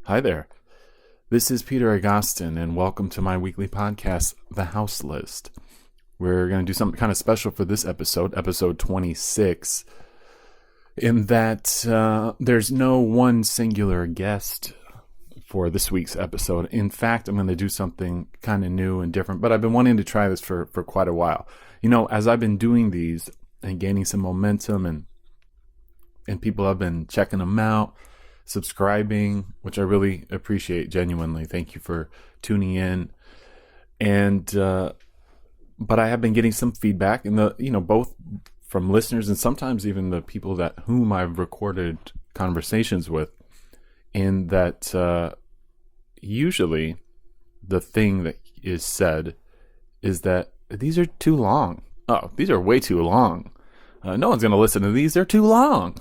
Hi there. This is Peter Agoston, and welcome to my weekly podcast, The House List. We're going to do something kind of special for this episode, episode 26, in that there's no one singular guest for this week's episode. In fact, I'm going to do something kind of new and different, but I've been wanting to try this for quite a while. You know, as I've been doing these and gaining some momentum and people have been checking them out, subscribing, which I really appreciate genuinely. Thank you for tuning in. And but I have been getting some feedback, and both from listeners and sometimes even the people whom I've recorded conversations with, in that usually the thing that is said is that these are too long. Oh, these are way too long. No one's going to listen to these. They're too long.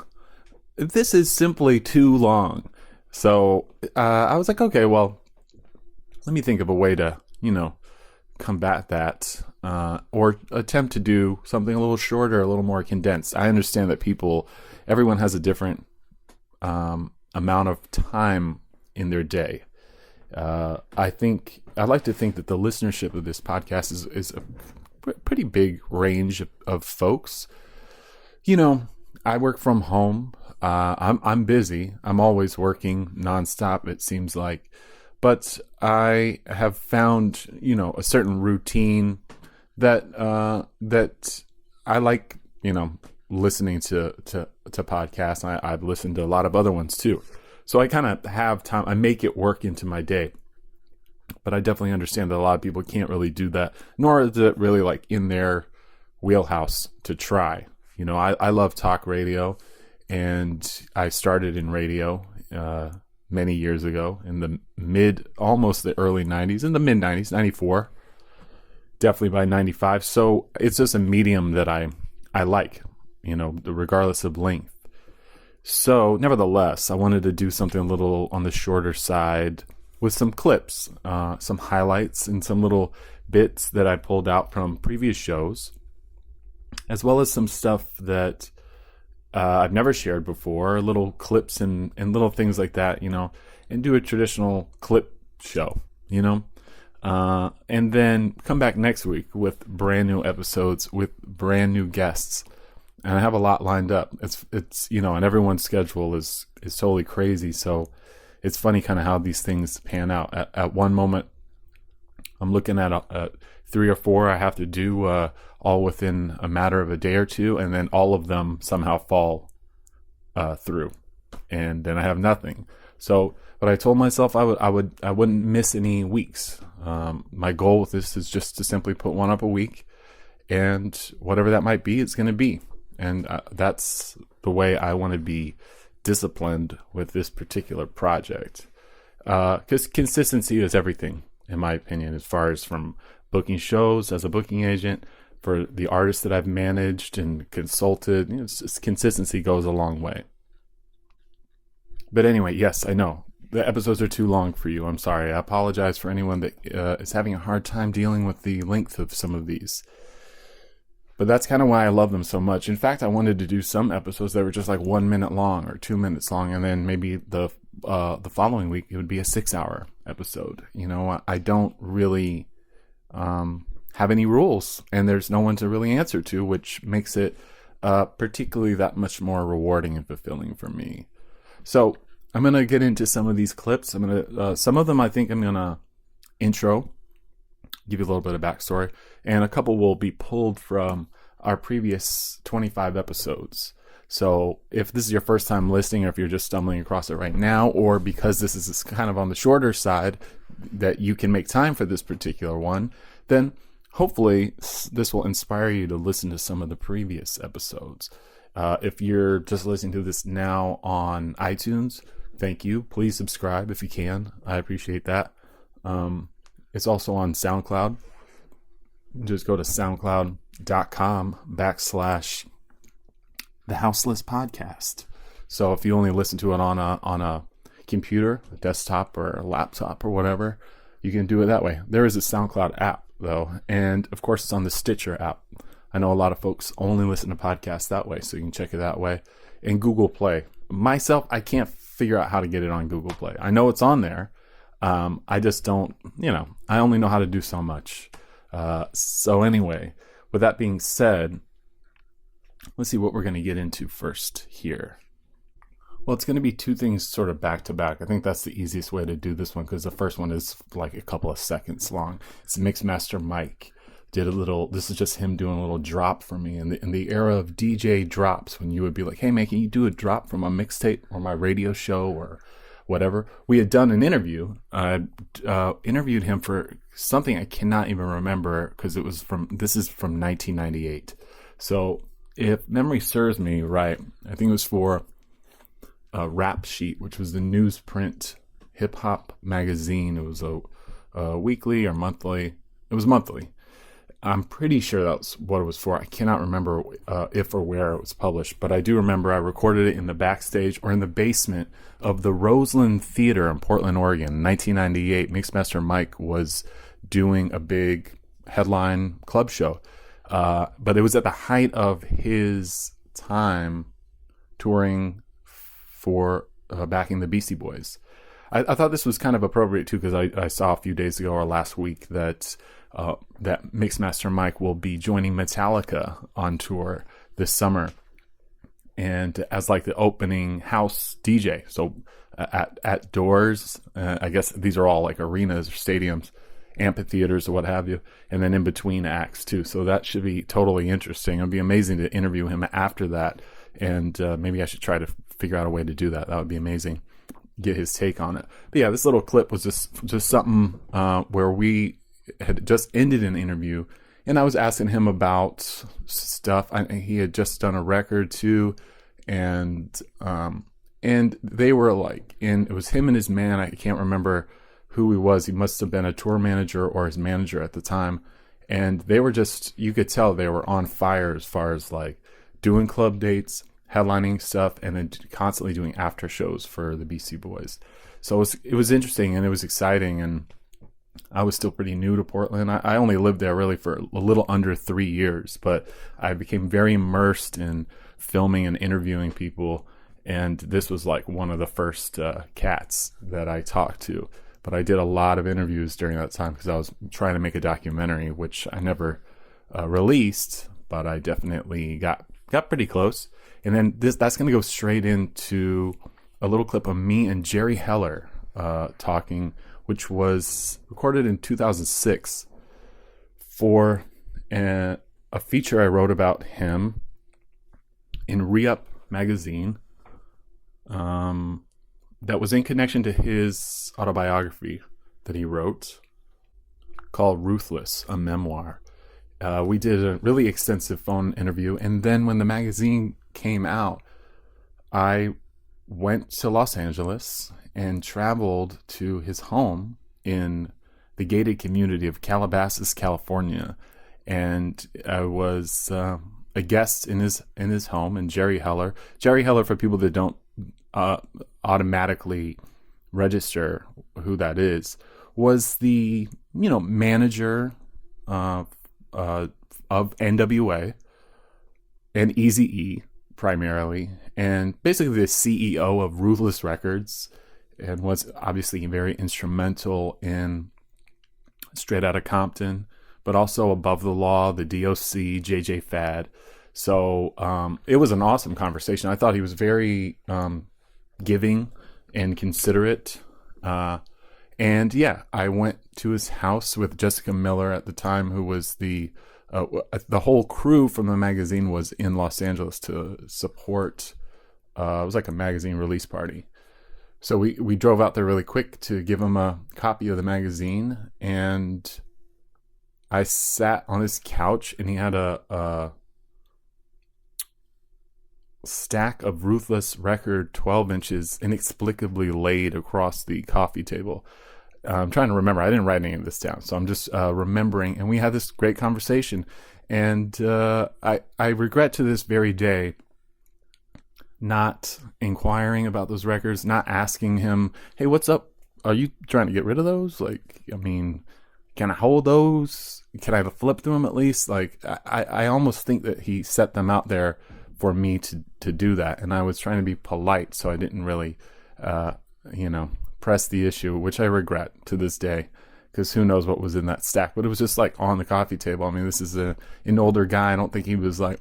This is simply too long. So I was like, okay, well, let me think of a way to, combat that or attempt to do something a little shorter, a little more condensed. I understand that everyone has a different amount of time in their day. I'd like to think that the listenership of this podcast is a pretty big range of folks. I work from home. I'm busy. I'm always working nonstop, it seems like. But I have found, a certain routine that I like, listening to podcasts. I've listened to a lot of other ones too. So I kind of have time. I make it work into my day. But I definitely understand that a lot of people can't really do that, nor is it really like in their wheelhouse to try. I love talk radio. And I started in radio many years ago in the almost the early 90s, in the mid 90s, 94, definitely by 95. So it's just a medium that I like, regardless of length. So nevertheless, I wanted to do something a little on the shorter side with some clips, some highlights and some little bits that I pulled out from previous shows, as well as some stuff that I've never shared before, little clips and little things like that, and do a traditional clip show, and then come back next week with brand new episodes with brand new guests. And I have a lot lined up. It's and everyone's schedule is totally crazy. So it's funny kind of how these things pan out. At one moment, I'm looking at 3 or 4 I have to do all within a matter of a day or two, and then all of them somehow fall through, and then I have nothing. So, but I told myself I wouldn't miss any weeks. My goal with this is just to simply put one up a week, and whatever that might be, it's going to be. And that's the way I want to be disciplined with this particular project. Because consistency is everything, in my opinion, as far as from booking shows as a booking agent, for the artists that I've managed and consulted. Consistency goes a long way. But anyway, yes, I know the episodes are too long for you. I'm sorry. I apologize for anyone that is having a hard time dealing with the length of some of these. But that's kind of why I love them so much. In fact, I wanted to do some episodes that were just like 1 minute long or 2 minutes long, and then maybe the following week it would be a 6-hour episode. I don't really have any rules, and there's no one to really answer to, which makes it particularly that much more rewarding and fulfilling for me. So I'm going to get into some of these clips. Some of them I think I'm going to intro, give you a little bit of backstory, and a couple will be pulled from our previous 25 episodes. So if this is your first time listening, or if you're just stumbling across it right now, or because this is kind of on the shorter side that you can make time for this particular one, then hopefully this will inspire you to listen to some of the previous episodes. If you're just listening to this now on iTunes, thank you. Please subscribe if you can. I appreciate that. It's also on SoundCloud. Just go to soundcloud.com/TheHouseListPodcast. So if you only listen to it on a computer, a desktop, or a laptop or whatever, you can do it that way. There is a SoundCloud app though, and of course it's on the Stitcher app. I know a lot of folks only listen to podcasts that way, so you can check it that way. And Google Play. Myself, I can't figure out how to get it on Google Play. I know it's on there. I just don't, I only know how to do so much. So anyway, with that being said, let's see what we're going to get into first here. Well, it's going to be two things sort of back to back. I think that's the easiest way to do this one because the first one is like a couple of seconds long. It's Mixmaster Mike did this is just him doing a little drop for me in the era of DJ drops, when you would be like, hey man, can you do a drop from a mixtape or my radio show or whatever. We had done an interview. I interviewed him for something I cannot even remember because this is from 1998. So if memory serves me right, I think it was for Rap Sheet, which was the newsprint hip hop magazine. It was a weekly or monthly. It was monthly. I'm pretty sure that's what it was for. I cannot remember if or where it was published, but I do remember I recorded it in the backstage or in the basement of the Roseland Theater in Portland, Oregon. In 1998, Mixmaster Mike was doing a big headline club show, but it was at the height of his time touring for backing the Beastie Boys. I thought this was kind of appropriate too because I saw a few days ago or last week that Mixmaster Mike will be joining Metallica on tour this summer, and as like the opening house DJ. So at doors, I guess these are all like arenas or stadiums, amphitheaters or what have you, and then in between acts too. So that should be totally interesting. It'd be amazing to interview him after that, and maybe I should try to figure out a way to do that. That would be amazing. Get his take on it. But yeah, this little clip was just something where we had just ended an interview, and I was asking him about stuff. He had just done a record too, and they were like, it was him and his man. I can't remember who he was. He must have been a tour manager or his manager at the time, and they were just, you could tell they were on fire as far as like doing club dates, headlining stuff, and then constantly doing after shows for the Beastie Boys. So it was interesting and it was exciting, and I was still pretty new to Portland. I only lived there really for a little under 3 years, but I became very immersed in filming and interviewing people, and this was like one of the first cats that I talked to. But I did a lot of interviews during that time because I was trying to make a documentary, which I never released, but I definitely got pretty close. And then that's going to go straight into a little clip of me and Jerry Heller talking, which was recorded in 2006 for a feature I wrote about him in Re-Up magazine that was in connection to his autobiography that he wrote called Ruthless, a memoir. We did a really extensive phone interview, and then when the magazine came out, I went to Los Angeles and traveled to his home in the gated community of Calabasas, California, and I was a guest in his home. And Jerry Heller, for people that don't automatically register who that is, was the manager of NWA and Eazy-E primarily, and basically the CEO of Ruthless Records, and was obviously very instrumental in Straight Outta Compton, but also Above the Law, the DOC, JJ Fad. So it was an awesome conversation. I thought he was very giving and considerate. And yeah, I went to his house with Jessica Miller at the time, who was the whole crew from the magazine was in Los Angeles to support. It was like a magazine release party. So we drove out there really quick to give him a copy of the magazine, and I sat on his couch, and he had a stack of Ruthless record 12 inches inexplicably laid across the coffee table. I'm trying to remember. I didn't write any of this down, so I'm just remembering. And we had this great conversation, and I regret to this very day not inquiring about those records, not asking him, hey, what's up? Are you trying to get rid of those? Like, I mean, can I hold those? Can I flip them at least? Like, I almost think that he set them out there for me to do that, and I was trying to be polite, so I didn't really press the issue, which I regret to this day, because who knows what was in that stack. But it was just like on the coffee table. I mean, this is an older guy. I don't think he was like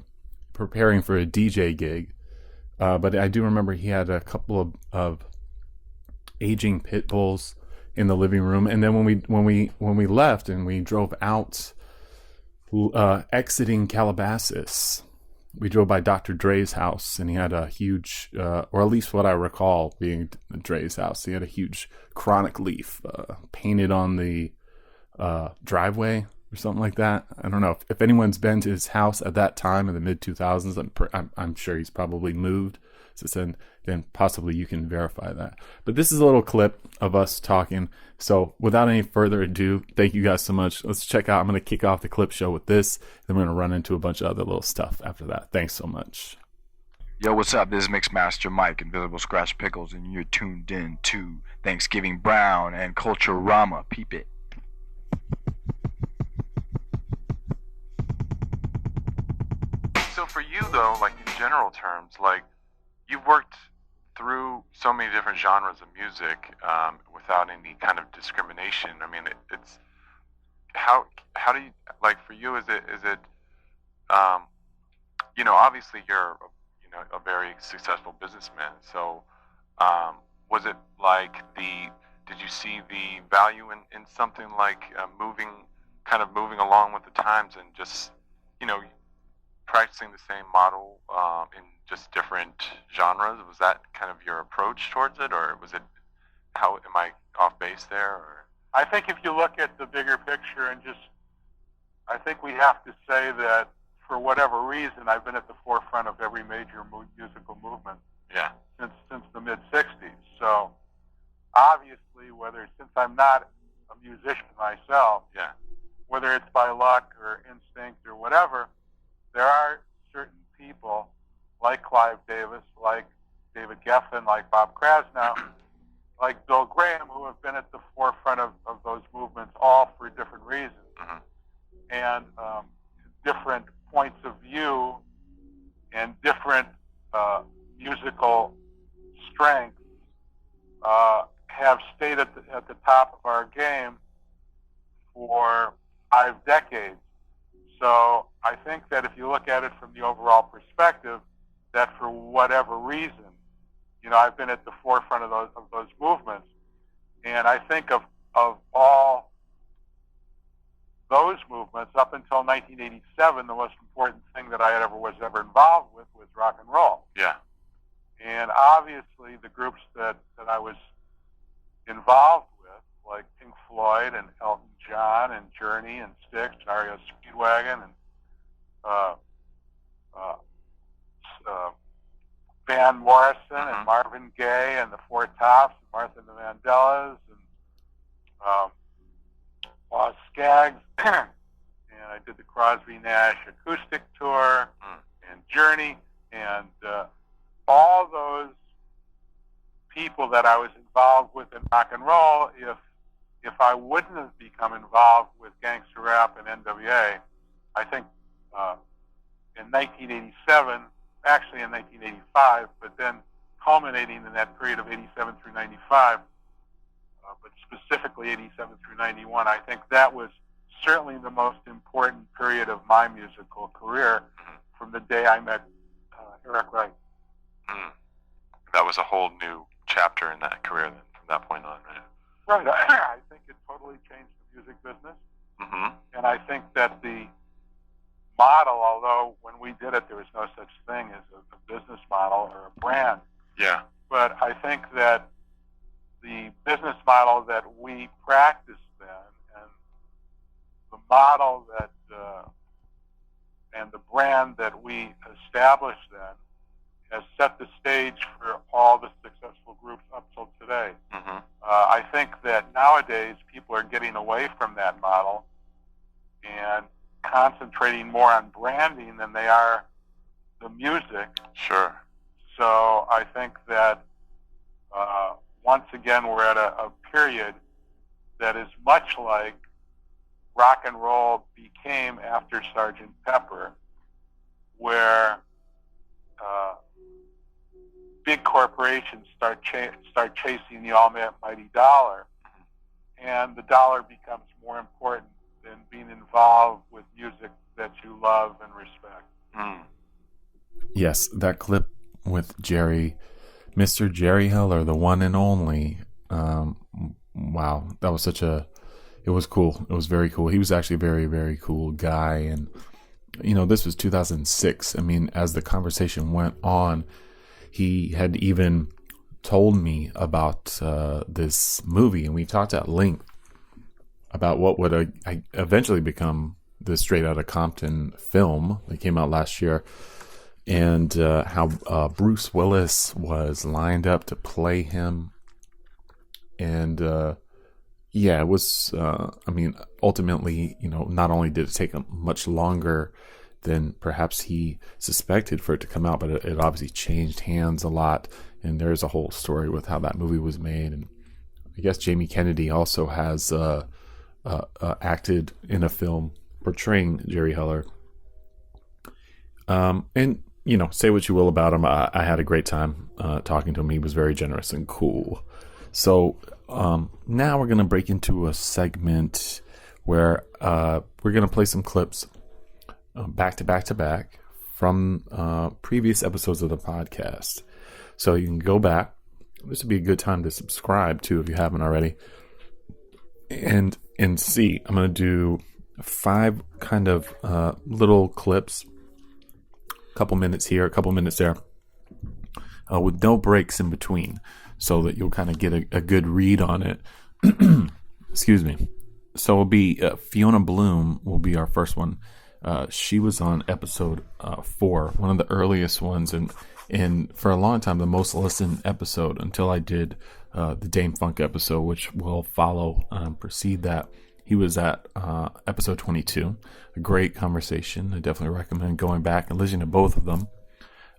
preparing for a DJ gig. But I do remember he had a couple of aging pit bulls in the living room. And then when we left and we drove out, exiting Calabasas, we drove by Dr. Dre's house, and he had a huge, or at least what I recall being Dre's house, he had a huge chronic leaf painted on the driveway or something like that. I don't know if anyone's been to his house at that time in the mid 2000s. I'm sure he's probably moved since then possibly you can verify that. But this is a little clip of us talking. So without any further ado, thank you guys so much. Let's check out. I'm going to kick off the clip show with this. Then we're going to run into a bunch of other little stuff after that. Thanks so much. Yo, what's up? This is Mixmaster Mike, Invisible Scratch Pickles, and you're tuned in to Thanksgiving Brown and Culture-Rama. Peep it. So for you, though, like in general terms, like you've worked through so many different genres of music without any kind of discrimination. I mean, it's how do you, like, for you, is it obviously you're a very successful businessman. So was it like did you see the value in something like moving along with the times and just practicing the same model in just different genres? Was that kind of your approach towards it, or was it, how am I off base there? Or? I think if you look at the bigger picture and I think we have to say that for whatever reason, I've been at the forefront of every major musical movement since the mid-'60s. So obviously, since I'm not a musician myself, whether it's by luck or instinct or whatever, there are certain people like Clive Davis, like David Geffen, like Bob Krasnow, like Bill Graham, who have been at the forefront of those movements, all for different reasons. Mm-hmm. And different points of view and different musical strengths have stayed at the top of our game for 5 decades. So I think that if you look at it from the overall perspective, that for whatever reason, I've been at the forefront of those movements. And I think of all those movements up until 1987, the most important thing that I was ever involved with was rock and roll. Yeah. And obviously the groups that I was involved with, like Pink Floyd and Elton John and Journey and Styx and REO Speedwagon and Van Morrison and Marvin Gaye and the Four Tops and Martha and the Vandellas and Skaggs and I did the Crosby Nash acoustic tour and Journey and all those people that I was involved with in rock and roll. If I wouldn't have become involved with gangster rap and NWA, I think in 1987, actually in 1985, but then culminating in that period of 87 through 95, but specifically 87 through 91, I think that was certainly the most important period of my musical career from the day I met Eric Wright. That was a whole new chapter in that career then, from that point on, right? Right. I think it totally changed the music business. Mm-hmm. And I think that the model, although when we did it there was no such thing as a business model or a brand. Yeah. But I think that the business model that we practiced then and the model that and the brand that we established then has set the stage for all the successful groups up till today. Mm-hmm. I think that nowadays people are getting away from that model and concentrating more on branding than they are the music. Sure. So I think that once again we're at a period that is much like rock and roll became after Sgt. Pepper, where big corporations start chasing the almighty dollar, and the dollar becomes more important than being involved with music that you love and respect. Yes, that clip with Mr. Jerry Heller, the one and only. Wow, that was it was cool. It was very cool. He was actually a very, very cool guy. And, this was 2006. I mean, as the conversation went on, he had even told me about this movie, and we talked at length about what would eventually become the Straight Outta Compton film that came out last year, and how Bruce Willis was lined up to play him. And it was, ultimately, not only did it take much longer than perhaps he suspected for it to come out, but it obviously changed hands a lot. And there's a whole story with how that movie was made. And I guess Jamie Kennedy also has acted in a film portraying Jerry Heller. And, say what you will about him. I had a great time talking to him. He was very generous and cool. So now we're going to break into a segment where we're going to play some clips back to back from previous episodes of the podcast. So you can go back. This would be a good time to subscribe too if you haven't already. And see, I'm going to do 5 kind of little clips, a couple minutes here, a couple minutes there, with no breaks in between, so that you'll kind of get a good read on it. Excuse me. So it'll be Fiona Bloom will be our first one. She was on episode 4, one of the earliest ones, and for a long time the most listened episode until I did the Dame Funk episode, which will follow precede that. He was at episode 22. A great conversation. I definitely recommend going back and listening to both of them.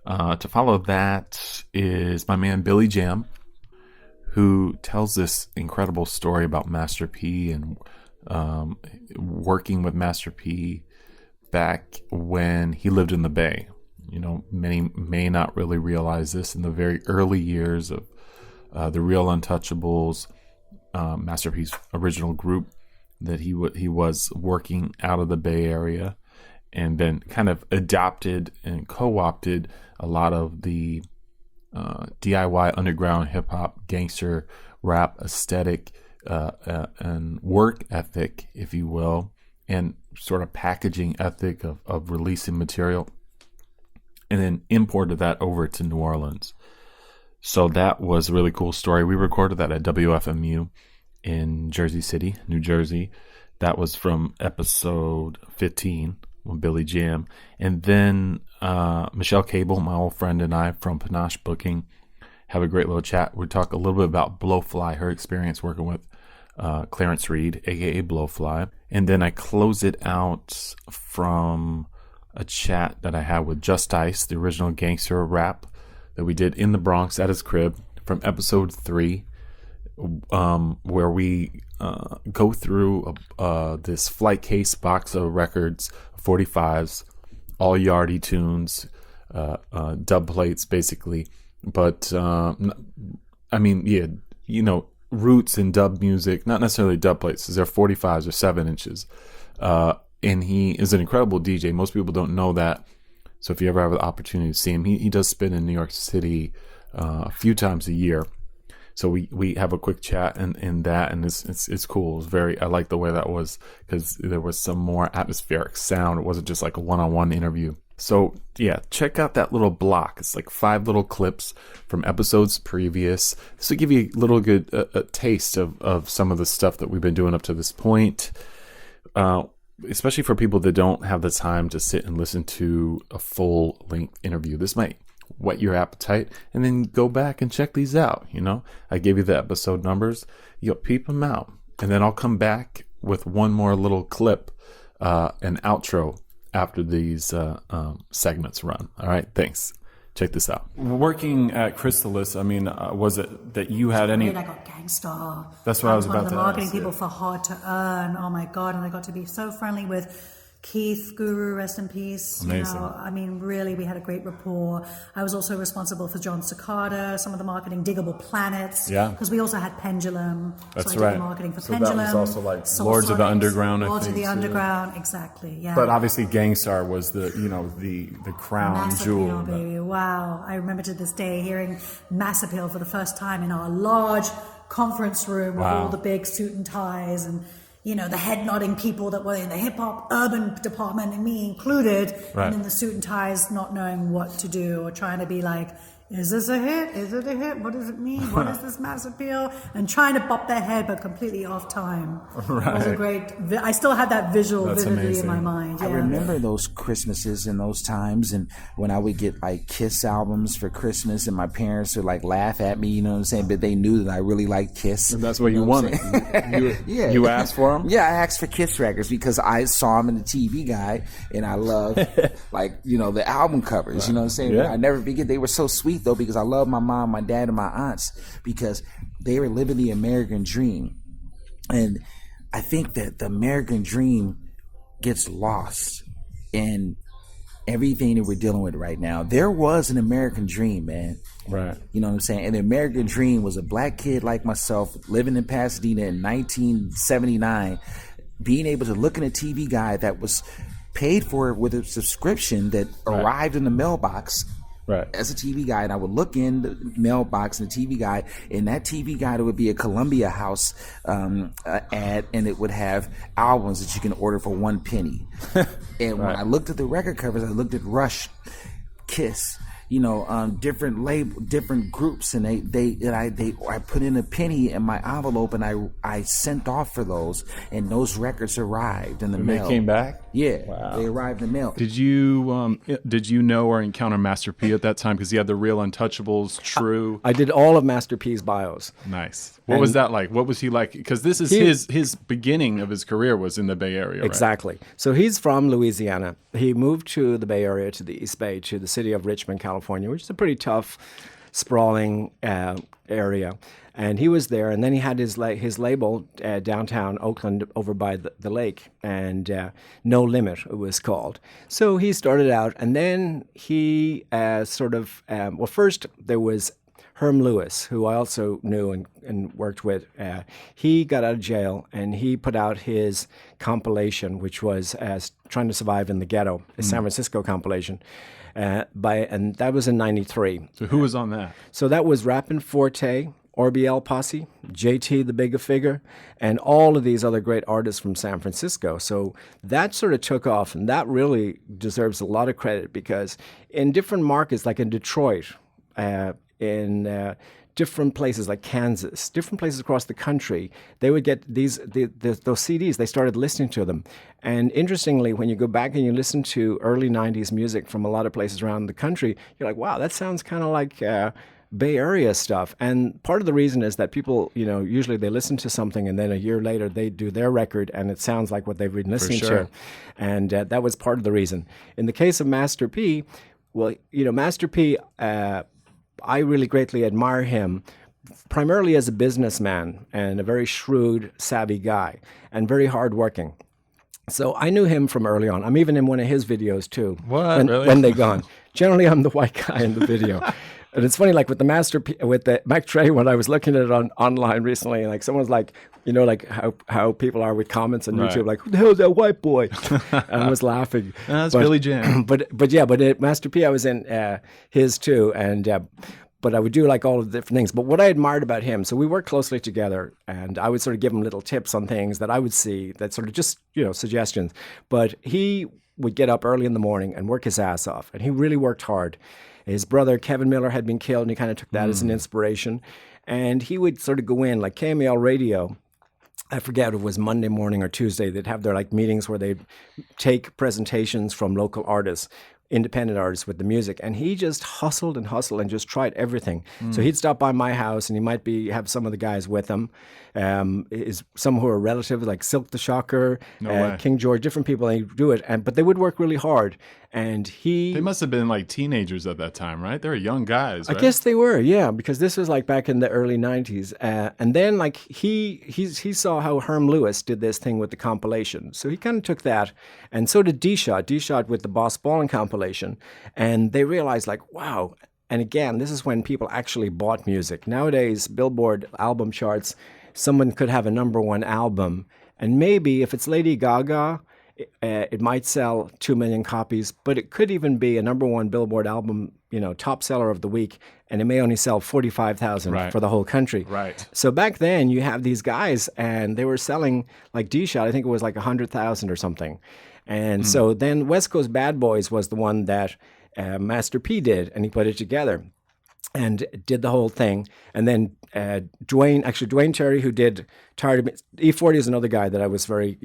To follow that is my man Billy Jam, who tells this incredible story about Master P and working with Master P back when he lived in the Bay. Many may not really realize this. In the very early years of the Real Untouchables, Master P's original group, that he was working out of the Bay Area, and then kind of adopted and co-opted a lot of the DIY underground hip hop, gangster rap aesthetic and work ethic, if you will, and sort of packaging ethic of releasing material, and then imported that over to New Orleans. So that was a really cool story. We recorded that at WFMU in Jersey City, New Jersey. That was from episode 15 with Billy Jam. And then Michelle Cable, my old friend, and I from Panache Booking have a great little chat. We talk a little bit about Blowfly, her experience working with Clarence Reed, aka Blowfly. And then I close it out from a chat that I had with Just Ice, the original gangster rap that we did in the Bronx at his crib, from episode 3, where we go through this flight case box of records, 45s, all Yardie tunes, dub plates basically. But roots in dub music, not necessarily dub plates, because they're 45s or 7 inches. And he is an incredible DJ. Most people don't know that. So if you ever have the opportunity to see him, he does spin in New York City a few times a year. So we have a quick chat and that, and it's cool. I like the way that was, because there was some more atmospheric sound. It wasn't just like a one-on-one interview. So yeah, check out that little block. It's like 5 little clips from episodes previous. This will give you a little good a taste of some of the stuff that we've been doing up to this point. Especially for people that don't have the time to sit and listen to a full-length interview. This might whet your appetite, and then go back and check these out. I gave you the episode numbers. Peep them out. And then I'll come back with one more little clip, an outro after these segments run. All right, thanks. Check this out. Working at Chrysalis, was it that you had any... I got Gangstar. That's what I was about to ask. One of the marketing people for Hard to Earn. Oh my God, and I got to be so friendly with Keith Guru, rest in peace. Amazing. I mean, really, we had a great rapport. I was also responsible for John Cicada, some of the marketing, Diggable Planets. Yeah. Because we also had Pendulum. That's so I right. did the marketing for So Pendulum. that was also like Soul Lords of the Sonics, Underground, I Lords think, of the too. Underground, exactly. Yeah. But obviously, Gangstar was the crown Mass jewel. Appeal, baby. Wow. I remember to this day hearing Mass Appeal for the first time in our large conference room with all the big suit and ties and, the head nodding people that were in the hip hop urban department, and me included, Right. and in the suit and ties not knowing what to do or trying to be like, is this a hit? Is it a hit? What does it mean? What is this Mass Appeal? And trying to bop their head, but completely off time. Right. It was a great, I still have that visual That's vividly amazing. in my mind. I Yeah. remember those Christmases and those times, and when I would get like Kiss albums for Christmas, and my parents would like laugh at me, you know what I'm saying? But they knew that I really liked Kiss. And that's what you know what wanted. I'm saying? Yeah. You asked for them? Yeah, I asked for Kiss records because I saw them in the TV Guide, and I loved the album covers. You know what I'm saying? Yeah. I never forget. They were so sweet though, because I loved my mom, my dad, and my aunts because they were living the American dream. And I think that the American dream gets lost in everything that we're dealing with right now. There was an American dream, man. Right. You know what I'm saying? And the American dream was a black kid like myself living in Pasadena in 1979, being able to look in a TV Guide that was paid for with a subscription that arrived in the mailbox. Right. As a TV Guide, I would look in the mailbox in the TV Guide. In that TV Guide, it would be a Columbia House ad, and it would have albums that you can order for 1 penny. And when I looked at the record covers, I looked at Rush, Kiss, different groups, and I put in a penny in my envelope, and I sent off for those, and those records arrived in the mail. They came back? Yeah, Wow. they arrived in the mail. Did you know or encounter Master P at that time? Because he had the Real Untouchables, True. I did all of Master P's bios. Nice. What was that like? What was he like? Because this is his beginning of his career was in the Bay Area, right? Exactly. So he's from Louisiana. He moved to the Bay Area, to the East Bay, to the city of Richmond, California, which is a pretty tough, sprawling area. And he was there, and then he had his label downtown Oakland over by the lake, and No Limit it was called. So he started out, and then he first there was Herm Lewis, who I also knew and worked with. He got out of jail, and he put out his compilation, which was Trying to Survive in the Ghetto, a San Francisco compilation. And that was in '93. So who was on that? So that was Rappin' Forte, Orbiel Posse, JT the Bigger Figure, and all of these other great artists from San Francisco. So that sort of took off, and that really deserves a lot of credit because in different markets, like in Detroit, in different places like Kansas, different places across the country, they would get those CDs. They started listening to them. And interestingly, when you go back and you listen to early 90s music from a lot of places around the country, you're like, wow, that sounds kind of like Bay Area stuff. And part of the reason is that people, usually they listen to something and then a year later they do their record and it sounds like what they've been listening to. And that was part of the reason. In the case of Master P, Master P, I really greatly admire him, primarily as a businessman and a very shrewd, savvy guy, and very hardworking. So I knew him from early on. I'm even in one of his videos too. What? Really? When they gone. Generally, I'm the white guy in the video. And it's funny, like with the Mac Trey one, I was looking at it online recently, and like someone's like, like how people are with comments on YouTube, like, who the hell is that white boy? And I was laughing. That's Billy Jam. But Master P, I was in his too, and but I would do like all of the different things. But what I admired about him, so we worked closely together, and I would sort of give him little tips on things that I would see, that sort of just suggestions. But he would get up early in the morning and work his ass off, and he really worked hard. His brother, Kevin Miller, had been killed, and he kind of took that as an inspiration. And he would sort of go in, like KML Radio, I forget if it was Monday morning or Tuesday, they'd have their like meetings where they'd take presentations from local artists, independent artists with the music. And he just hustled and just tried everything. So he'd stop by my house, and he might have some of the guys with him. Some who are relatives, like Silk the Shocker, King George, different people, and he'd do it. But they would work really hard. And They must have been like teenagers at that time, right? They were young guys, right? I guess they were, yeah, because this was like back in the early 90s. And then like he saw how Herm Lewis did this thing with the compilation. So he kind of took that, and so did D-Shot with the Boss Ballin' compilation. And they realized like, wow. And again, this is when people actually bought music. Nowadays, Billboard album charts, someone could have a number one album, and maybe if it's Lady Gaga, it might sell 2 million copies, but it could even be a number one Billboard album, top seller of the week, and it may only sell 45,000 for the whole country. Right. So back then, you have these guys, and they were selling like D-Shot. I think it was like 100,000 or something. And so then West Coast Bad Boys was the one that Master P did, and he put it together and did the whole thing. And then Dwayne Terry, who did Tired of Me. E40 is another guy that I was very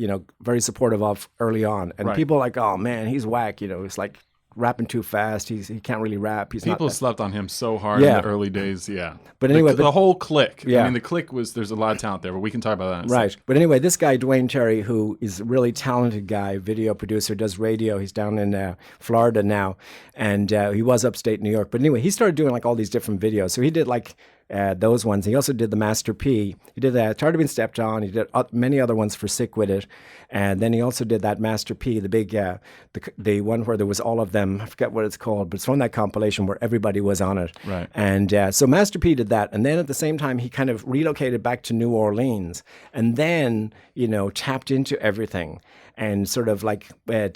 supportive of early on. And people like, oh man, he's whack. It's like rapping too fast. He can't really rap. People slept on him so hard in the early days. Yeah. But anyway, the whole clique. Yeah. I mean, the clique there's a lot of talent there, but we can talk about that in a second. Right. But anyway, this guy, Dwayne Terry, who is a really talented guy, video producer, does radio. He's down in Florida now. And he was upstate New York. But anyway, he started doing like all these different videos. So he did like those ones. He also did the Master P. He did Tired of Being Stepped On. He did many other ones for Sick With It. And then he also did that Master P, the big, the one where there was all of them. I forget what it's called, but it's from that compilation where everybody was on it. Right. And so Master P did that. And then at the same time, he kind of relocated back to New Orleans and then, tapped into everything. And sort of like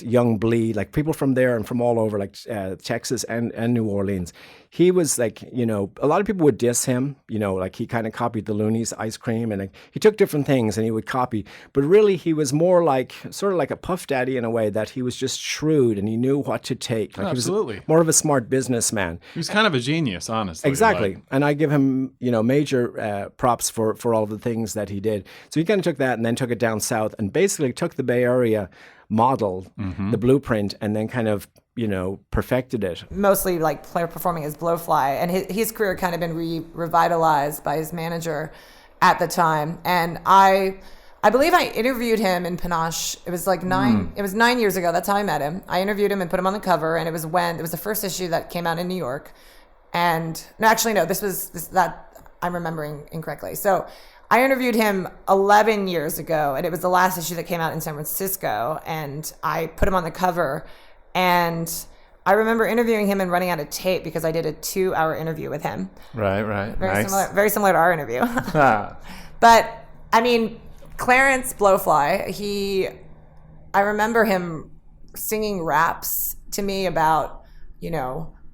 Young Bleed, like people from there and from all over, like Texas and New Orleans. He was like, a lot of people would diss him, like he kind of copied the Loonies, Ice Cream, and he took different things and he would copy. But really, he was more like, sort of like a Puff Daddy in a way, that he was just shrewd and he knew what to take. Like Absolutely. He was more of a smart businessman. He was kind of a genius, honestly. Exactly. Like. And I give him, major props for all of the things that he did. So he kind of took that and then took it down south and basically took the Bay Area model, the blueprint, and then kind of, perfected it. Mostly like performing as Blowfly, and his career kind of been revitalized by his manager at the time. And I believe I interviewed him in Panache. It was like 9 years ago. That's how I met him. I interviewed him and put him on the cover, and it was the first issue that came out in New York. And I'm remembering incorrectly. So I interviewed him 11 years ago, and it was the last issue that came out in San Francisco, and I put him on the cover. And I remember interviewing him and running out of tape because I did a 2-hour interview with him. Right. Very similar to our interview. But I mean, Clarence Blowfly, I remember him singing raps to me about,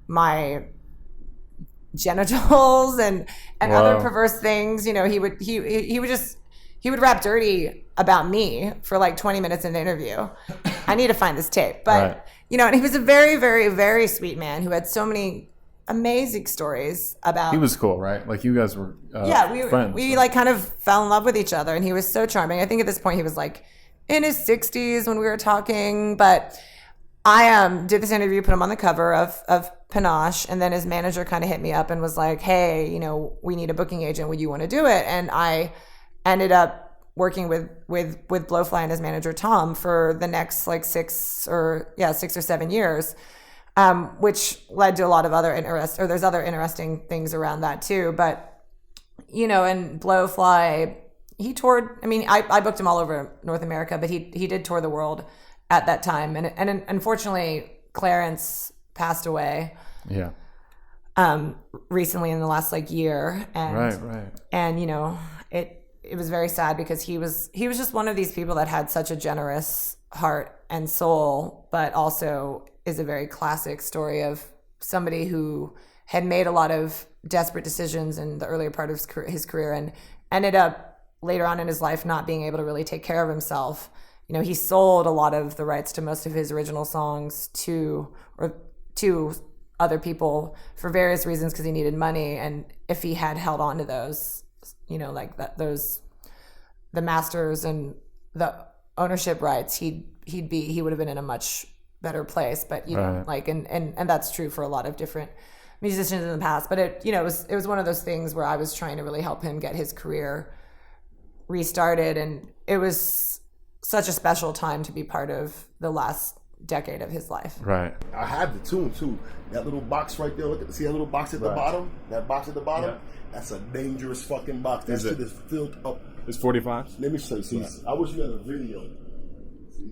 my genitals and other perverse things. He would rap dirty about me for like 20 minutes in the interview. I need to find this tape, but and he was a very, very, very sweet man who had so many amazing stories about. He was cool, right? Like you guys were friends. We like kind of fell in love with each other, and he was so charming. I think at this point he was like in his 60s when we were talking, but I did this interview, put him on the cover of Panache, and then his manager kind of hit me up and was like, hey, we need a booking agent. Would you want to do it? And I ended up working with Blowfly and his manager Tom for the next like 6 or 7 years, which led to a lot of other there's other interesting things around that too. But and Blowfly, he toured. I mean, I booked him all over North America, but he did tour the world at that time, and unfortunately Clarence passed away. Yeah. Recently in the last like year, and right. And it was very sad because he was just one of these people that had such a generous heart and soul, but also is a very classic story of somebody who had made a lot of desperate decisions in the earlier part of his career and ended up later on in his life not being able to really take care of himself. He sold a lot of the rights to most of his original songs to other people for various reasons because he needed money, and if he had held on to those, like the masters and the ownership rights, he would have been in a much better place. But and that's true for a lot of different musicians in the past. But it was one of those things where I was trying to really help him get his career restarted, and it was such a special time to be part of the last decade of his life. Right. I have the tune too. That little box right there. See that little box at the bottom? That box at the bottom? Yeah. That's a dangerous fucking box. That shit is filled up. It's 45? Let me show you. See, I wish you had a video. See?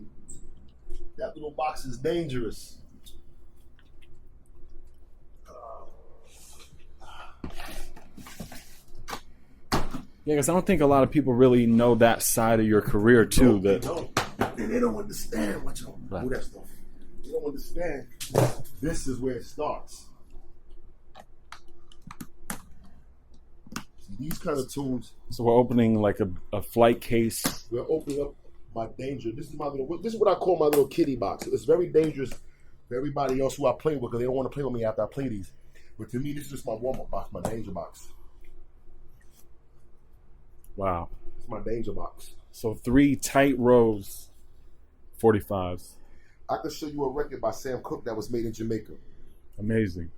That little box is dangerous. Yeah, because I don't think a lot of people really know that side of your career too. They don't understand what you do that stuff. They don't understand. This is where it starts. See, these kind of tunes. So we're opening like a flight case. We're opening up my danger. This is what I call my little kitty box. It's very dangerous for everybody else who I play with because they don't want to play with me after I play these. But to me, this is just my warm-up box, my danger box. Wow. It's my danger box. So 3 tight rows, 45s. I could show you a record by Sam Cooke that was made in Jamaica. Amazing.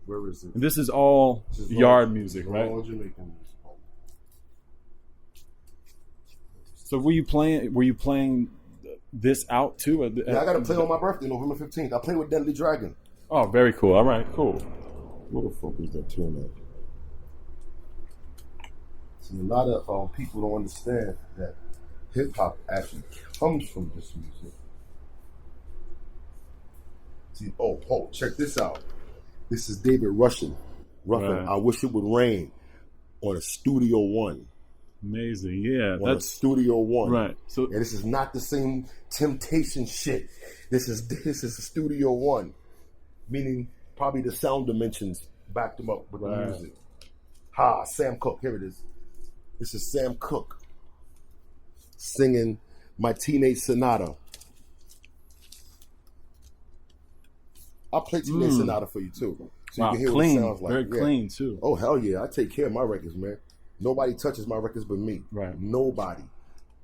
Where is it? And this is all yard music, right? All Jamaican music. So were you playing this out too? Yeah, I got to play on my birthday, November 15th. I play with Deadly Dragon. Oh, very cool. All right, cool. Where the fuck is that tune at? See, a lot of people don't understand that hip-hop actually comes from this music. See, check this out. This is David Ruffin. Right. I Wish It Would Rain on a Studio One. Amazing, yeah. That's Studio One. Right. So, and this is not the same Temptation shit. This is a Studio One. Meaning probably the sound dimensions backed them up with the music. Sam Cooke, here it is. This is Sam Cooke singing My Teenage Sonata. I'll play Teenage Sonata for you too. So you can hear clean. What it sounds like. Very clean too. Oh, hell yeah. I take care of my records, man. Nobody touches my records but me. Right. Nobody.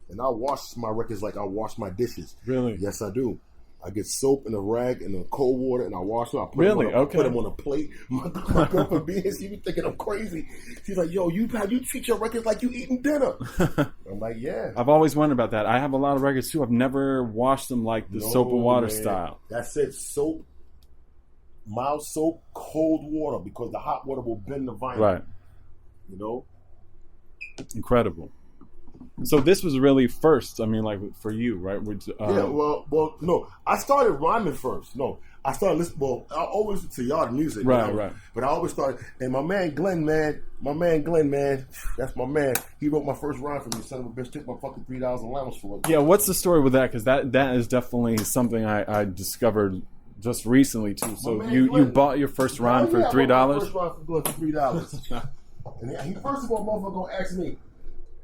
And I wash my records like I wash my dishes. Really? Yes, I do. I get soap and a rag and a cold water and I wash them. I put them on a plate. My girlfriend being, she be thinking I'm crazy. She's like, yo, you treat your records like you eating dinner. I'm like, yeah. I've always wondered about that. I have a lot of records too. I've never washed them like the soap and water style. That's it. Soap, mild soap, cold water because the hot water will bend the vinyl. Right. You know? Incredible. So this was really first, I mean, like for you, right? Yeah, well, no. I started rhyming first. No, I started listening. Well, I always listen to yard music. Right. But I always started, and my man Glenn, that's my man. He wrote my first rhyme for me. Son of a bitch, took my fucking $3 allowance for it. Yeah, what's the story with that? Because that is definitely something I discovered just recently too. So you bought your first rhyme for $3? I bought my first rhyme for $3. And he first of all, motherfucker, gonna ask me.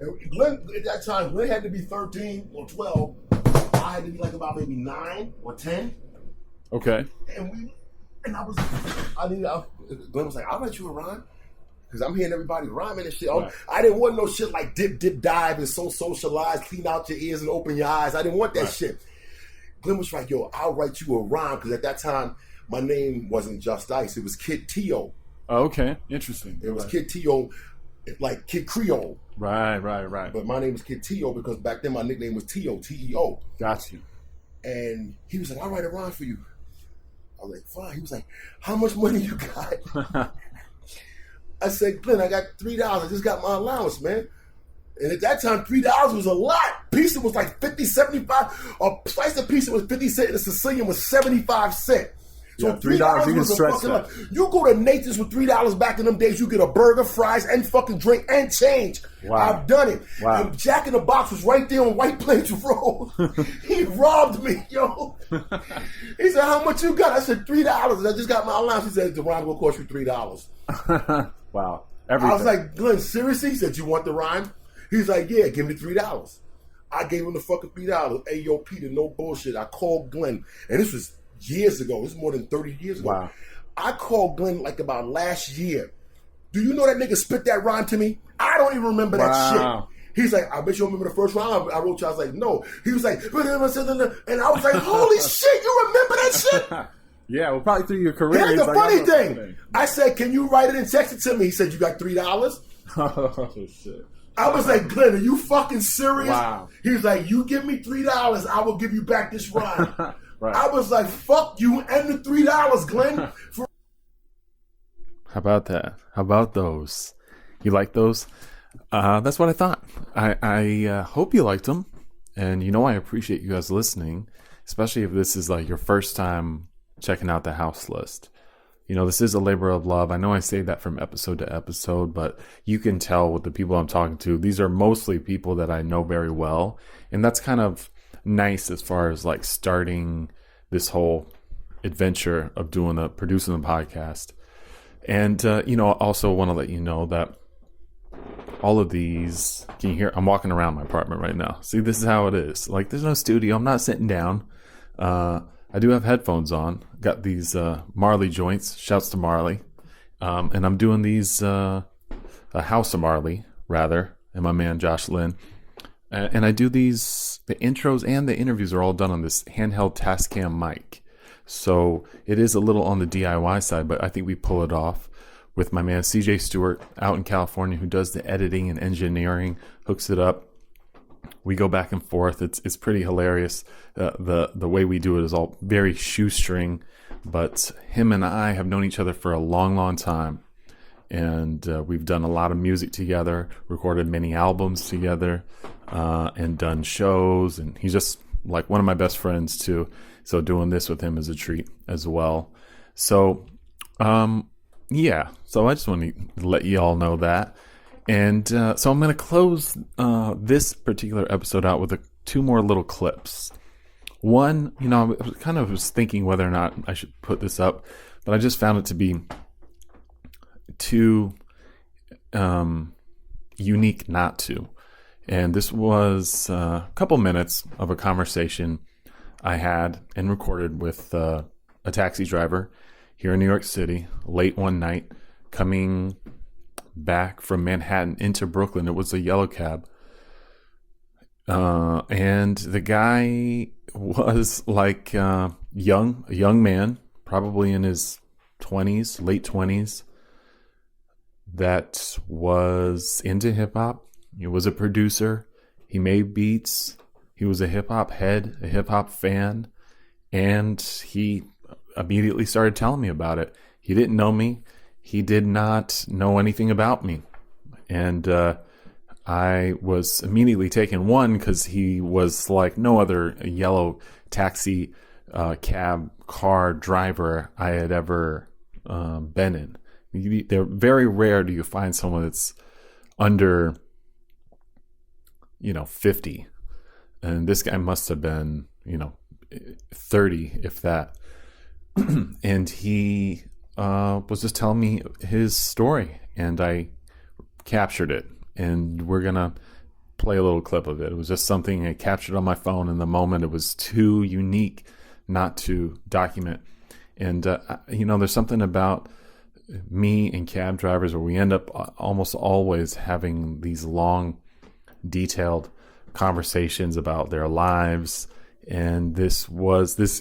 And Glenn, at that time, Glenn had to be 13 or 12. I had to be like about maybe 9 or 10. Okay. And Glenn was like, I'll write you a rhyme. Because I'm hearing everybody rhyming and shit. Right. I didn't want no shit like dip, dive, and so socialized, clean out your ears and open your eyes. I didn't want that shit. Glenn was like, yo, I'll write you a rhyme. Because at that time, my name wasn't Just Ice. It was Kid T.O. Oh, okay. Interesting. It was Kid T.O. like Kid Creole. Right. But my name was Kid T.O. because back then my nickname was T.O. T-E-O. Got you. And he was like, I'll write a rhyme for you. I was like, fine. He was like, how much money you got? I said, Glenn, I got $3. I just got my allowance, man. And at that time, $3 was a lot. Pizza was like 50, 75. A slice of pizza was 50 cents and a Sicilian was 75 cents. So $3 you can stretch that. Life. You go to Nathan's with $3 back in them days, you get a burger, fries, and fucking drink and change. Wow. I've done it. Wow. And Jack in the Box was right there on White Plains Road. He robbed me, yo. He said, how much you got? I said, $3. I just got my allowance. He said, the rhyme will cost you $3. Wow. Everything. I was like, Glenn, seriously? He said, you want the rhyme? He's like, yeah, give me $3. I gave him the fucking $3. Hey, yo, Peter, no bullshit. I called Glenn, and this was years ago. This is more than 30 years ago. Wow. I called Glenn like about last year. Do you know that nigga spit that rhyme to me? I don't even remember that shit. He's like, I bet you remember the first rhyme I wrote you. I was like, no. He was like, and I was like, holy shit, you remember that shit? Yeah, well, probably through your career. Here's the funny thing. I said, can you write it and text it to me? He said, you got $3? Oh, shit. I was like, Glenn, are you fucking serious? Wow. He was like, you give me $3, I will give you back this rhyme. Right. I was like, fuck you and the $3, Glenn. How about that? How about those? You like those? That's what I thought. I hope you liked them. And I appreciate you guys listening, especially if this is like your first time checking out the House List. This is a labor of love. I know I say that from episode to episode, but you can tell with the people I'm talking to, these are mostly people that I know very well. And that's kind of nice as far as like starting this whole adventure of producing the podcast. And, also want to let you know that all of these, can you hear? I'm walking around my apartment right now. See, this is how it is. Like, there's no studio. I'm not sitting down. I do have headphones on. Got these Marley joints. Shouts to Marley. And I'm doing these a House of Marley, rather, and my man Josh Lynn. And I do these, the intros and the interviews are all done on this handheld Tascam mic. So it is a little on the DIY side, but I think we pull it off with my man CJ Stewart out in California, who does the editing and engineering, hooks it up. We go back and forth. It's pretty hilarious. The way we do it is all very shoestring, but him and I have known each other for a long, long time. And we've done a lot of music together, recorded many albums together, and done shows. And he's just like one of my best friends too. So doing this with him is a treat as well. So, yeah. So I just want to let you all know that. And so I'm going to close this particular episode out with two more little clips. One, I was thinking whether or not I should put this up, but I just found it to be too unique not to. And this was a couple minutes of a conversation I had and recorded with a taxi driver here in New York City late one night coming back from Manhattan into Brooklyn. It was a yellow cab. And the guy was like a young man, probably in his 20s, late 20s, that was into hip hop. He was a producer. He made beats. He was a hip hop head, a hip hop fan. And he immediately started telling me about it. He didn't know me. He did not know anything about me. And I was immediately taken, one, because he was like no other yellow taxi cab car driver I had ever been in. They're very rare do you find someone that's under 50. And this guy must have been 30, if that. And he was just telling me his story, and I captured it, and we're gonna play a little clip of it. It was just something I captured on my phone in the moment. It was too unique not to document. And there's something about me and cab drivers where we end up almost always having these long, detailed conversations about their lives. And this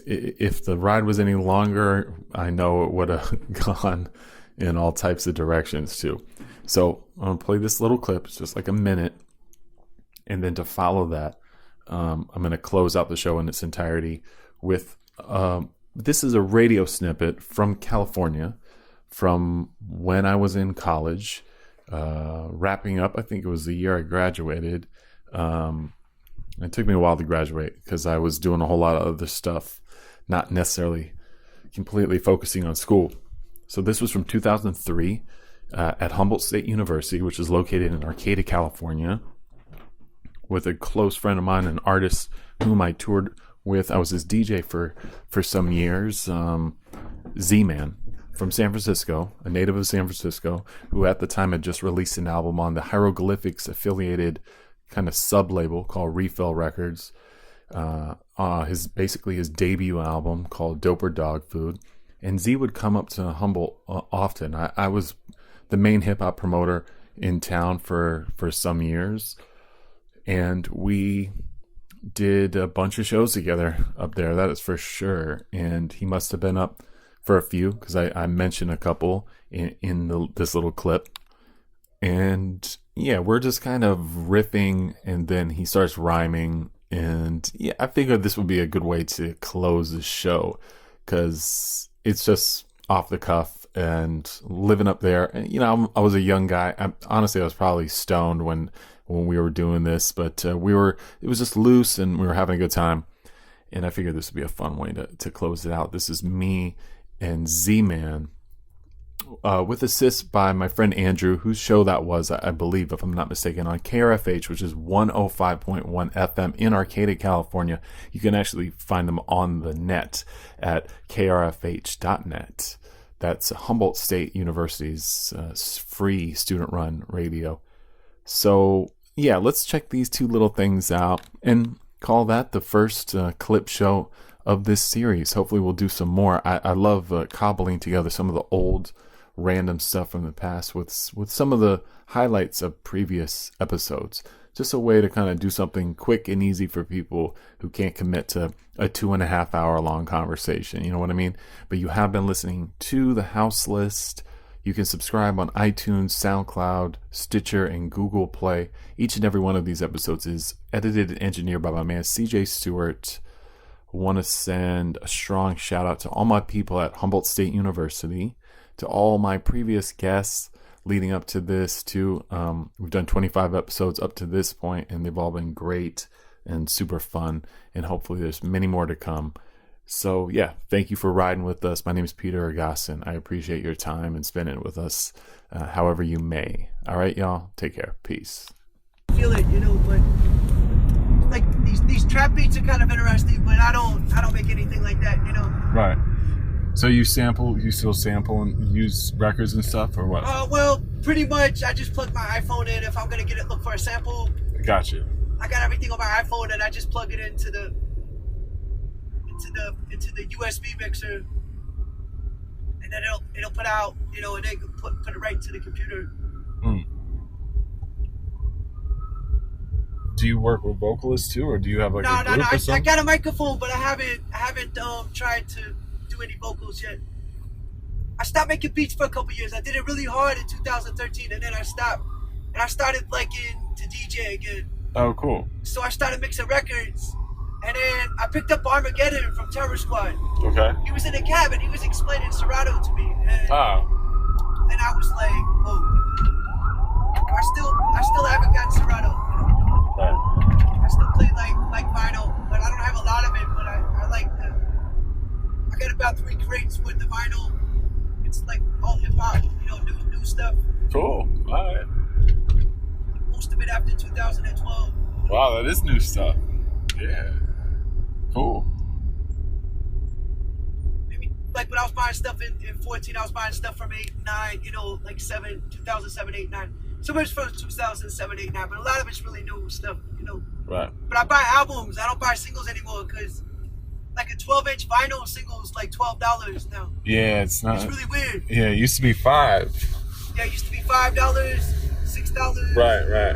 if the ride was any longer, I know it would have gone in all types of directions too. So I'm going to play this little clip. It's just like a minute. And then to follow that, I'm going to close out the show in its entirety with, this is a radio snippet from California from when I was in college, wrapping up. I think it was the year I graduated. It took me a while to graduate because I was doing a whole lot of other stuff, not necessarily completely focusing on school. So this was from 2003 at Humboldt State University, which is located in Arcata, California, with a close friend of mine, an artist whom I toured with. I was his DJ for some years, Z-Man from San Francisco, a native of San Francisco, who at the time had just released an album on the Hieroglyphics affiliated kind of sub-label called Ruthless Records. His debut album called Doper Dog Food. And Z would come up to Humboldt often. I was the main hip-hop promoter in town for some years. And we did a bunch of shows together up there, that is for sure. And he must have been up for a few, because I mentioned a couple in this little clip. And yeah, we're just kind of riffing, and then he starts rhyming, And yeah, I figured this would be a good way to close the show because it's just off the cuff and living up there. And, I was a young guy. Honestly, I was probably stoned when we were doing this, but it was just loose and we were having a good time. And I figured this would be a fun way to close it out. This is me and Z-Man with assists by my friend Andrew, whose show that was, I believe, if I'm not mistaken, on KRFH, which is 105.1 FM in Arcata, California. You can actually find them on the net at krfh.net. That's Humboldt State University's free student-run radio. So, yeah, let's check these two little things out and call that the first clip show of this series. Hopefully we'll do some more. I love cobbling together some of the old random stuff from the past with some of the highlights of previous episodes. Just a way to kind of do something quick and easy for people who can't commit to a 2.5 hour long conversation. You know what I mean? But you have been listening to The House List. You can subscribe on iTunes, SoundCloud, Stitcher, and Google Play. Each and every one of these episodes is edited and engineered by my man CJ Stewart. I want to send a strong shout out to all my people at Humboldt State University, to all my previous guests leading up to this too. We've done 25 episodes up to this point, and they've all been great and super fun, and hopefully there's many more to come. So yeah, thank you for riding with us. My name is Peter Agoston. I appreciate your time and spending it with us however you may. All right, y'all, take care. Peace. Feel it, but like these trap beats are kind of interesting, but I don't make anything like that, Right. So you still sample and use records and stuff, or what? Well, pretty much. I just plug my iPhone in if I'm gonna look for a sample. Gotcha. I got everything on my iPhone, and I just plug it into the USB mixer, and then it'll put out, and then put it right to the computer. Do you work with vocalists too, or do you have like a group or something? I got a microphone, but I haven't tried to do any vocals yet. I stopped making beats for a couple years. I did it really hard in 2013, and then I stopped, and I started to DJ again. Oh, cool. So I started mixing records, and then I picked up Armageddon from Terror Squad. Okay. He was in a cabin. He was explaining Serato to me, and I was like, "Whoa!" I still haven't gotten Serato. Right. I still play like vinyl, but I don't have a lot of it. But I like I got about 3 crates worth of vinyl. It's like all hip hop, new stuff. Cool. All right. Most of it after 2012. Wow, that is new stuff. Yeah. Cool. Maybe like when I was buying stuff in 14, I was buying stuff from 8, 9, 2007, 8, 9. Some of it's from 2007, 8, 9, but a lot of it's really new stuff, Right. But I buy albums. I don't buy singles anymore because like a 12-inch vinyl single is like $12 now. Yeah, it's not. It's really weird. Yeah, it used to be $5. Yeah, it used to be $5, $6. Right.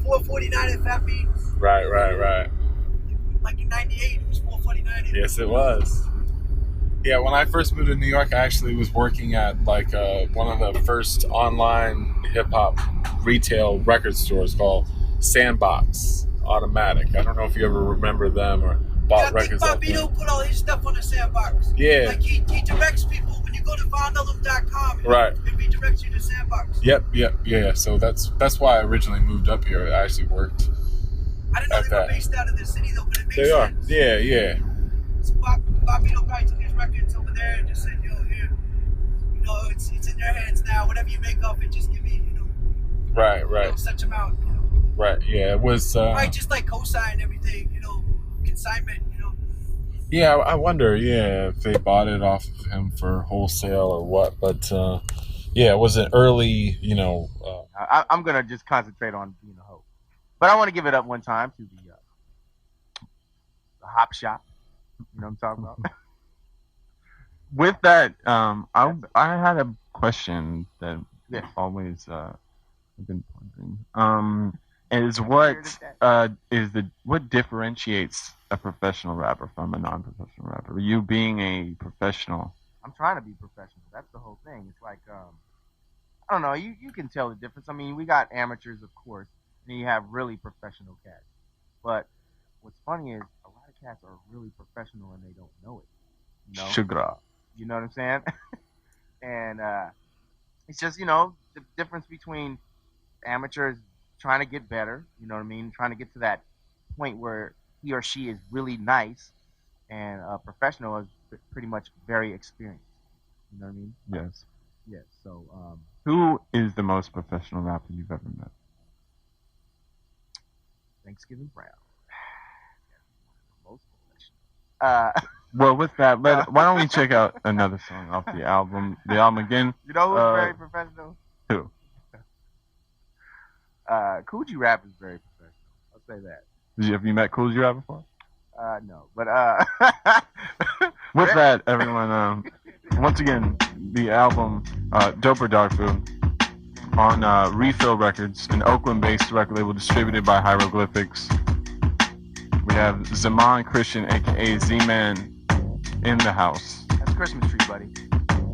$4.49 at Fat Beats. Right. Like in '98, it was $4.49. Yes, it was. Yeah, when I first moved to New York, I actually was working at like one of the first online hip hop retail record stores called Sandbox Automatic. I don't know if you ever remember them or bought records. I think Bobito put all his stuff on the Sandbox. Yeah. Like he directs people when you go to vinyl.com. Right. It redirects you to Sandbox. Yep. Yeah. So that's why I originally moved up here. I actually worked. I didn't know they were based out of the city though, but it makes sense. They are. Yeah. So Bobito probably took his records over there and just said, here, it's in their hands now. Whatever you make of it, just give me, Right. Such amount. Right. Yeah. It was. Right. Just like cosign everything. Consignment. Yeah. I wonder. Yeah, if they bought it off of him for wholesale or what. But yeah, it was an early. I'm gonna just concentrate on being a hoe, but I want to give it up one time to the Hop Shop. You know what I'm talking about? With that, I had a question that always I've been wondering. Is what differentiates a professional rapper from a non-professional rapper? You being a professional. I'm trying to be professional. That's the whole thing. It's like I don't know. You can tell the difference. I mean, we got amateurs, of course, and you have really professional cats. But what's funny is a lot of cats are really professional and they don't know it. You know? Sugar. You know what I'm saying? And it's just, the difference between amateurs trying to get better, you know what I mean? Trying to get to that point where he or she is really nice, and a professional is pretty much very experienced. You know what I mean? Yes. Yes. So, Who is the most professional rapper you've ever met? Thanksgiving Brown. Most professional. Well, with that, why don't we check out another song off the album? The album again. You know who's very professional? Who? Coogee Rap is very professional. I'll say that. Have you met Coogee Rap before? No, but with that, everyone, once again, the album Dope or Dog Food on Refill Records, an Oakland-based record label distributed by Hieroglyphics. We have Zaman Christian, aka Z-Man, in the house. That's Christmas tree, buddy.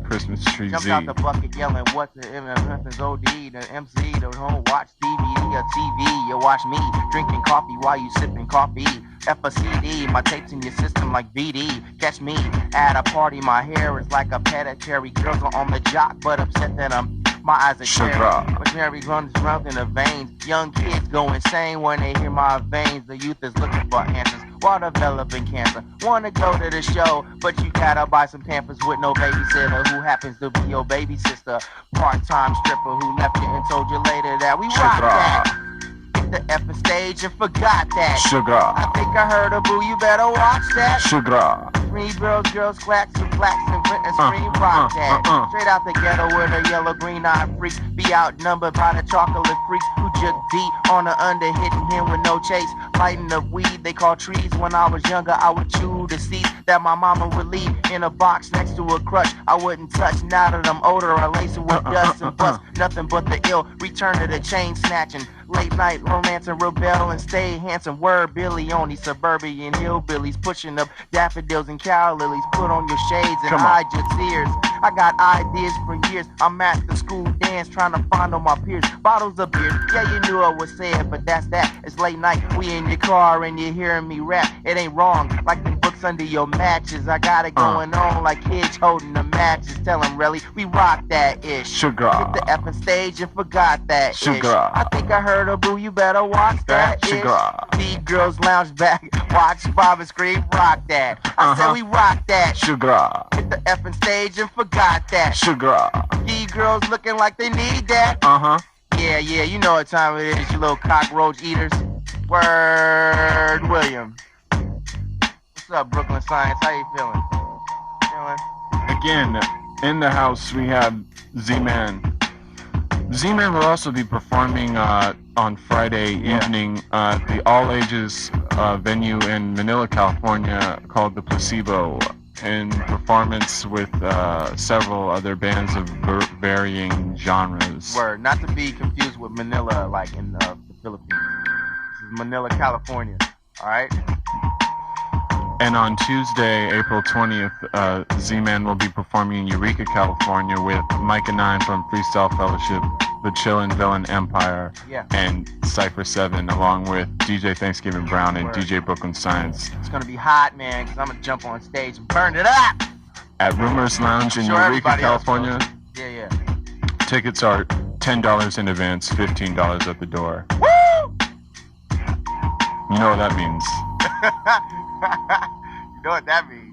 Christmas tree Jumped Z. out the bucket yelling, what the nothing's OD, the MC, don't home watch DVD or TV. You watch me drinking coffee while you sipping coffee. FCD, my tapes in your system like VD. Catch me at a party, my hair is like a pedicure. Girls are on the jock, but upset that my eyes are cherry. But Mary runs in the veins. Young kids go insane when they hear my veins. The youth is looking for answers while developing cancer. Wanna go to the show, but you gotta buy some Pampers with no babysitter who happens to be your baby sister. Part-time stripper who left you and told you later that we rock that. Hit the effing stage and forgot that. Sugar. I think I heard a boo, you better watch that. Sugar. Three girls, clacks and blacks and scream rock that. Straight out the ghetto where the yellow green-eyed freaks be outnumbered by the chocolate freaks who jug deep on the under, hitting him with no chase. Lighting up weed they call trees. When I was younger, I would chew the seeds that my mama would leave in a box next to a crutch. I wouldn't touch. Now that I'm older, I lace it with dust and bust. Nothing but the ill. Return to the chain snatching. Late night romance and rebel and stay handsome. Word Billy on these suburban hillbillies pushing up daffodils and cow lilies. Put on your shades and hide your tears. I got ideas for years. I'm at the school dance trying to find all my peers. Bottles of beer, yeah, you knew I was sad, but that's that. It's late night, we in your car and you're hearing me rap. It ain't wrong, like the books under your matches. I got it going on like kids holding the matches. Tell them really, we rock that ish. Sugar. Hit the effing stage and forgot that ish. Sugar. I think I heard a boo, you better watch that ish. Sugar. The girls lounge back, watch Bob and scream, rock that. I said we rock that. Sugar. Hit the effing stage and forgot that. Sugar. These girls looking like they need that. Yeah, you know what time it is, you little cockroach eaters. Word William. What's up, Brooklyn Science? How you feeling? Again, in the house we have Z-Man. Z-Man will also be performing on Friday evening at the all-ages venue in Manila, California called The Placebo, in performance with several other bands of varying genres. Word, not to be confused with Manila, like in the Philippines. This is Manila, California. All right. And on Tuesday, April 20th, Z-Man will be performing in Eureka, California with Micah 9 from Freestyle Fellowship, The Chillin' Villain Empire, and Cypher 7, along with DJ Thanksgiving Brown and DJ Brooklyn Science. It's going to be hot, man, because I'm going to jump on stage and burn it up! At Rumors Lounge in Eureka, California. Yeah. Tickets are $10 in advance, $15 at the door. Woo! You know what that means. You know what that means.